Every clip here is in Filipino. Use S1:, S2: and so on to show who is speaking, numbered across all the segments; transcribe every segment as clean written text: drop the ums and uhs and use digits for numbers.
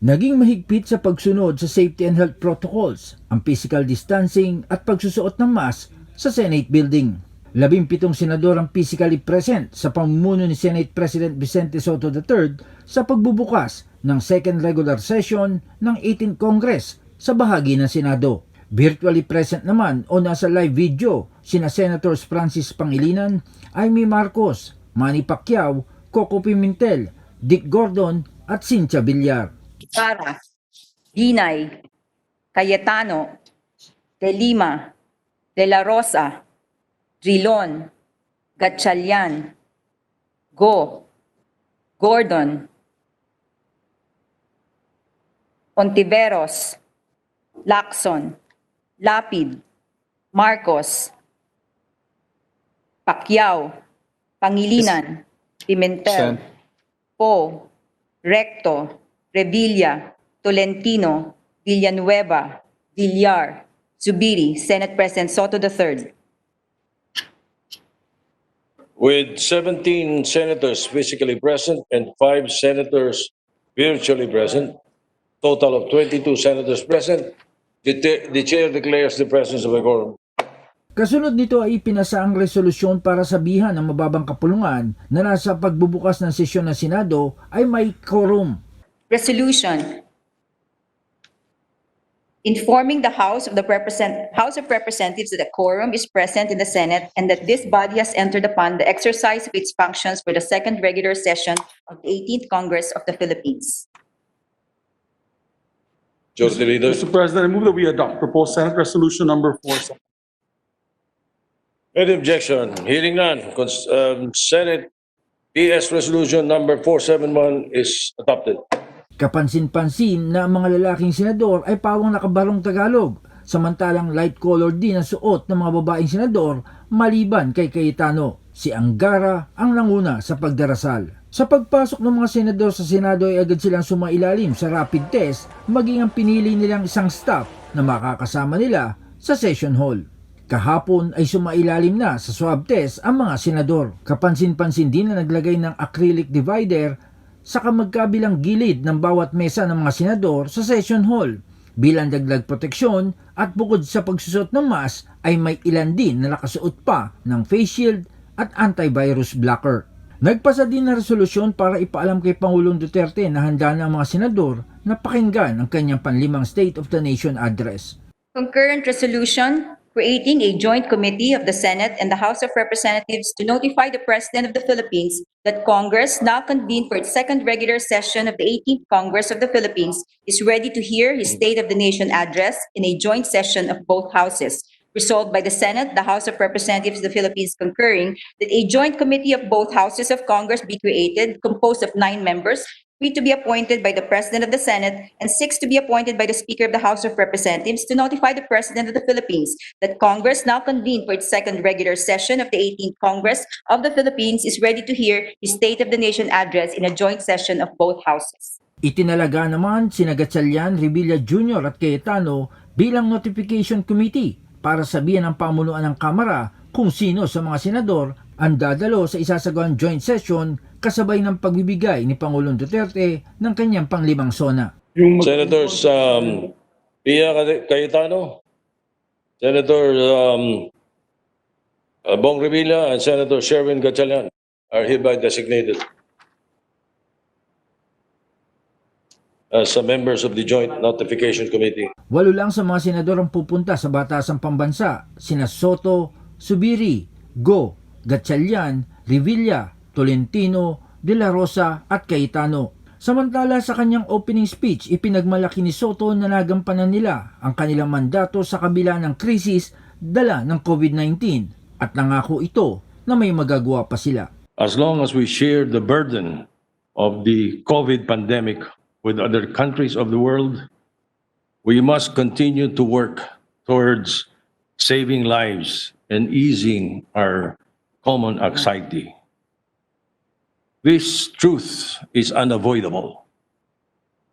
S1: Naging mahigpit sa pagsunod sa safety and health protocols, ang physical distancing at pagsusuot ng mask sa Senate building. 17 senador ang physically present sa pamumuno ni Senate President Vicente Soto III sa pagbubukas ng second regular session ng 18th Congress sa bahagi ng Senado. Virtually present naman o nasa live video sina Senators Francis Pangilinan, Amy Marcos, Manny Pacquiao, Coco Pimentel, Dick Gordon at Cynthia Villar.
S2: Para, Ginay, Cayetano, De Lima, De La Rosa, Drilon, Gatchalian, Go, Gordon, Ontiveros, Lacson, Lapid, Marcos, Pacquiao, Pangilinan, Pimentel, Po, Recto, Revilla, Tolentino, Villanueva, Villar, Zubiri, Senate President Soto III.
S3: With 17 senators physically present and 5 senators virtually present, total of 22 senators present, the chair declares the presence of a quorum.
S1: Kasunod nito ay ipinasa ang resolusyon para sabihan ng mababang kapulungan na nasa pagbubukas ng sesyon ng Senado ay may quorum.
S2: Resolution informing the House of Representatives that a quorum is present in the Senate and that this body has entered upon the exercise of its functions for the second regular session of the 18th Congress of the Philippines.
S3: Majority Leader.
S4: Mr. President, I move that we adopt proposed Senate Resolution number 4.
S3: Any objection? Hearing none. Senate PS Resolution number 471 is adopted.
S1: Kapansin-pansin na ang mga lalaking senador ay pawang nakabarong Tagalog, samantalang light-colored din ang suot ng mga babaeng senador maliban kay Cayetano. Si Angara ang nanguna sa pagdarasal. Sa pagpasok ng mga senador sa Senado ay agad silang sumailalim sa rapid test maging ang pinili nilang isang staff na makakasama nila sa session hall. Kahapon ay sumailalim na sa swab test ang mga senador. Kapansin-pansin din na naglagay ng acrylic divider sa kamagkabilang gilid ng bawat mesa ng mga senador sa session hall. Bilang dagdag proteksyon at bukod sa pagsusot ng mask ay may ilan din na nakasuot pa ng face shield at antivirus blocker. Nagpasa din na resolusyon para ipaalam kay Pangulong Duterte na handa na ang mga senador na pakinggan ang kanyang panlimang State of the Nation address.
S2: Concurrent resolution creating a joint committee of the Senate and the House of Representatives to notify the President of the Philippines that Congress, now convened for its second regular session of the 18th Congress of the Philippines, is ready to hear his State of the Nation address in a joint session of both houses. Resolved by the Senate, the House of Representatives of the Philippines concurring that a joint committee of both houses of Congress be created, composed of 9 members, 3 to be appointed by the President of the Senate and 6 to be appointed by the Speaker of the House of Representatives to notify the President of the Philippines that Congress, now convened for its second regular session of the 18th Congress of the Philippines, is ready to hear his State of the Nation address in a joint session of both houses.
S1: Itinalaga naman sina Gatchalian, Revilla Jr. at Cayetano bilang notification committee para sabihan ng pamunuan ng Kamara kung sino sa mga senador ang dadalo sa isasagawang joint session kasabay ng pagbibigay ni Pangulong Duterte ng kanyang panglimang sona.
S3: Senators Pia Cayetano, Senator Bong Revilla, and Senator Sherwin Gatchalian are hereby designated as members of the Joint Notification Committee.
S1: 8 lang sa mga senador ang pupunta sa Batasang Pambansa, sina Soto, Zubiri, Go, Gatchalian, Revilla, Tolentino, De La Rosa at Cayetano. Samantala sa kanyang opening speech, ipinagmalaki ni Soto na nagampanan nila ang kanilang mandato sa kabila ng krisis dala ng COVID-19 at nangako ito na may magagawa pa sila.
S5: As long as we share the burden of the COVID pandemic with other countries of the world, we must continue to work towards saving lives and easing our common anxiety. This truth is unavoidable.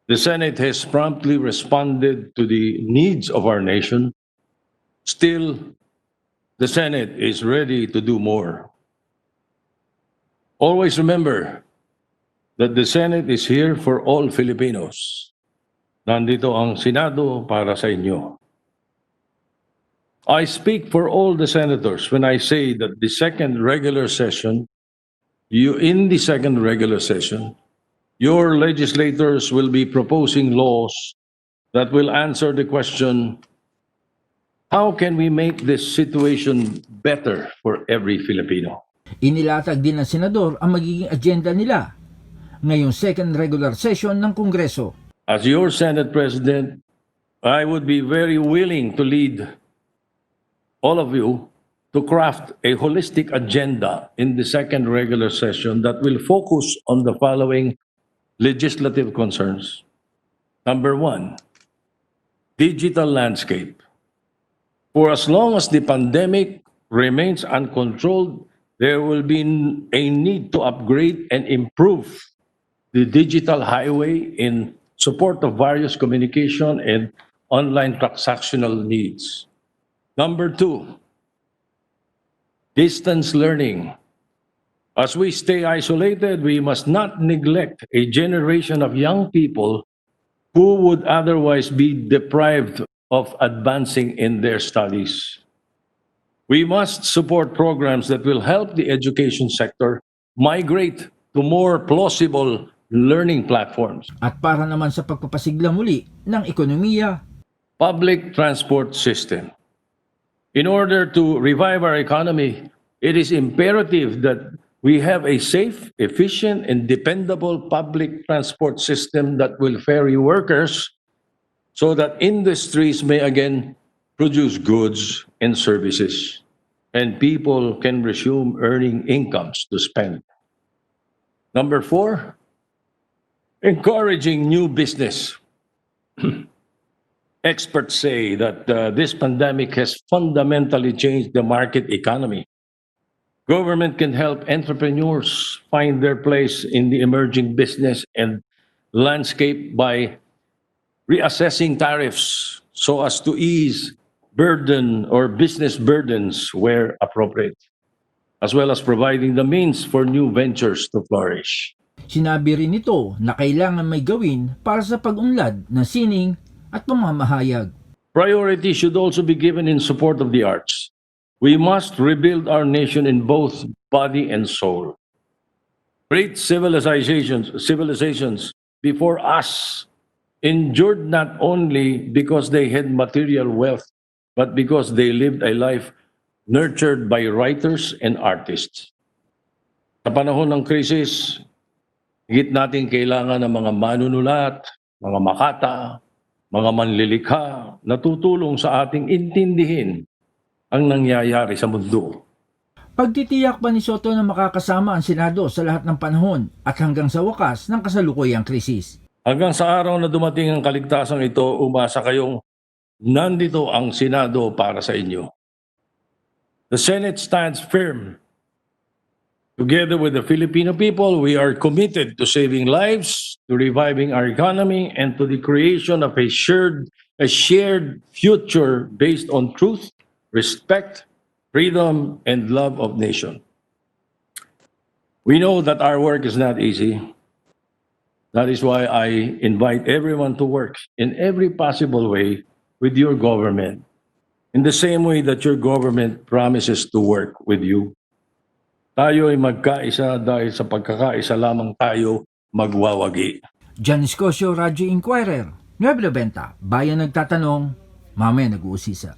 S5: The Senate has promptly responded to the needs of our nation. Still, the Senate is ready to do more. Always remember that the Senate is here for all Filipinos. Nandito ang Senado para sa inyo. I speak for all the senators when I say that the second regular session, in the second regular session, your legislators will be proposing laws that will answer the question, how can we make this situation better for every Filipino?
S1: Inilatag din ng senador ang magiging agenda nila ngayong second regular session ng Kongreso.
S5: As your Senate President, I would be very willing to lead all of you to craft a holistic agenda in the second regular session that will focus on the following legislative concerns. Number one, digital landscape. For as long as the pandemic remains uncontrolled, there will be a need to upgrade and improve the digital highway in support of various communication and online transactional needs. Number two, distance learning. As we stay isolated, we must not neglect a generation of young people who would otherwise be deprived of advancing in their studies. We must support programs that will help the education sector migrate to more plausible learning platforms.
S1: At para naman sa pagpapasigla muli ng ekonomiya,
S5: Public transport system. In order to revive our economy, it is imperative that we have a safe, efficient, and dependable public transport system that will ferry workers so that industries may again produce goods and services, and people can resume earning incomes to spend. Number four, encouraging new business. Experts say that this pandemic has fundamentally changed the market economy. Government can help entrepreneurs find their place in the emerging business and landscape by reassessing tariffs so as to ease burden or business burdens where appropriate, as well as providing the means for new ventures to flourish.
S1: sinabi rin ito na kailangan may gawin para sa pag-unlad ng sining at pamamahayag.
S5: Priority should also be given in support of the arts. We must rebuild our nation in both body and soul. Great civilizations before us endured not only because they had material wealth, but because they lived a life nurtured by writers and artists. Sa panahon ng krisis, higit natin kailangan ng mga manunulat, mga makata, mga manlilikha na tutulong sa ating intindihin ang nangyayari sa mundo.
S1: Pagtitiyak pa ni Soto na makakasama ang Senado sa lahat ng panahon at hanggang sa wakas ng kasalukuyang krisis.
S5: Hanggang sa araw na dumating ang kaligtasan ito, umasa kayong nandito ang Senado para sa inyo. The Senate stands firm. Together with the Filipino people, we are committed to saving lives, to reviving our economy, and to the creation of a shared future based on truth, respect, freedom, and love of nation. We know that our work is not easy. That is why I invite everyone to work in every possible way with your government, in the same way that your government promises to work with you. Tayo ay magkaisa dahil sa pagkakaisa lamang tayo magwawagi.
S1: Jan Escosio, Radyo Inquirer, 9:90. Bayan nagtatanong, mamaya nag-uusisa.